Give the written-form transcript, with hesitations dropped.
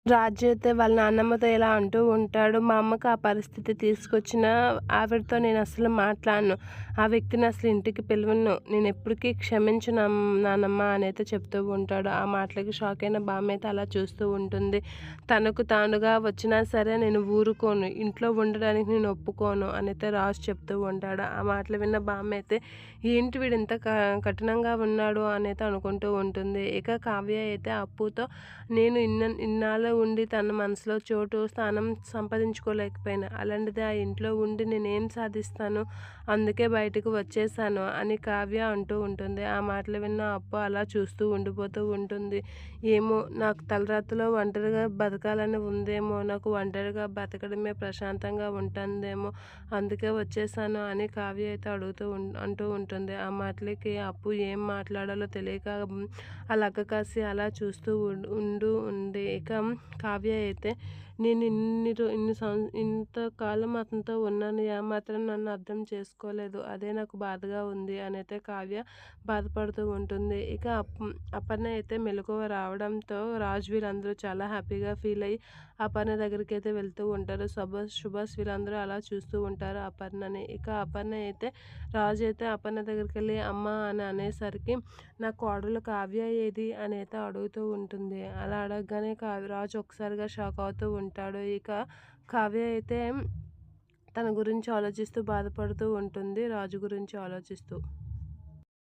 రాజు అయితే వాళ్ళ నాన్నమ్మతో ఇలా అంటూ ఉంటాడు. మా అమ్మకి ఆ పరిస్థితి తీసుకొచ్చిన ఆవిడతో నేను అసలు మాట్లాడను. ఆ వ్యక్తిని అసలు ఇంటికి పిలవను. నేను ఎప్పటికీ క్షమించను నానమ్మ అని అయితే చెప్తూ ఉంటాడు. ఆ మాటలకి షాక్ అయిన బామ్మ అయితే అలా చూస్తూ ఉంటుంది. తనకు తానుగా వచ్చినా సరే నేను ఊరుకోను. ఇంట్లో ఉండడానికి నేను ఒప్పుకోను అని అయితే రాజు చెప్తూ ఉంటాడు. ఆ మాటలు విన్న బామ్మ అయితే ఏంటి వీడు ఇంత కఠినంగా ఉన్నాడు అని అయితే అనుకుంటూ ఉంటుంది. ఇక కావ్య అయితే అప్పుతో నేను ఇన్నాళ్ళు ఉండి తన మనసులో చోటు స్థానం సంపాదించుకోలేకపోయాను. అలాంటిది ఆ ఇంట్లో ఉండి నేనేం సాధిస్తాను, అందుకే బయటకు వచ్చేసాను అని కావ్య అంటూ ఉంటుంది. ఆ మాటలు విన్న అప్పు అలా చూస్తూ ఉండిపోతూ ఉంటుంది. ఏమో నాకు తలరాతలో ఒంటరిగా బతకాలని ఉందేమో, నాకు ఒంటరిగా బతకడమే ప్రశాంతంగా ఉంటుందేమో, అందుకే వచ్చేసాను అని కావ్య అయితే అంటూ ఉంటుంది. ఆ మాటలకి అప్పు ఏం మాట్లాడాలో తెలియక అలాగ కాసి అలా చూస్తూ ఉంది. ఇక కావ్య అయితే నేను ఇంతకాలం అతనితో ఉన్నాను, ఏమాత్రం నన్ను అర్థం చేసుకోలేదు, అదే నాకు బాధగా ఉంది అని అయితే కావ్య బాధపడుతూ ఉంటుంది. ఇక అపర్ణ అయితే మెలకువ రావడంతో రాజు వీళ్ళందరూ చాలా హ్యాపీగా ఫీల్ అయ్యి అపర్ణ దగ్గరికి అయితే వెళ్తూ ఉంటారు. సుభాష్ వీళ్ళందరూ అలా చూస్తూ ఉంటారు అపర్ణని. ఇక అపర్ణ అయితే రాజు అయితే అపర్ణ దగ్గరికి వెళ్ళి అమ్మ అని అనేసరికి నా కోడలు కావ్య ఏది అని అయితే అడుగుతూ ఉంటుంది. అలా అడగగానే రాజు ఒకసారిగా షాక్ అవుతూ ఉంటాడు. ఇక కావ్య అయితే తన గురించి ఆలోచిస్తూ బాధపడుతూ ఉంటుంది, రాజు గురించి ఆలోచిస్తూ.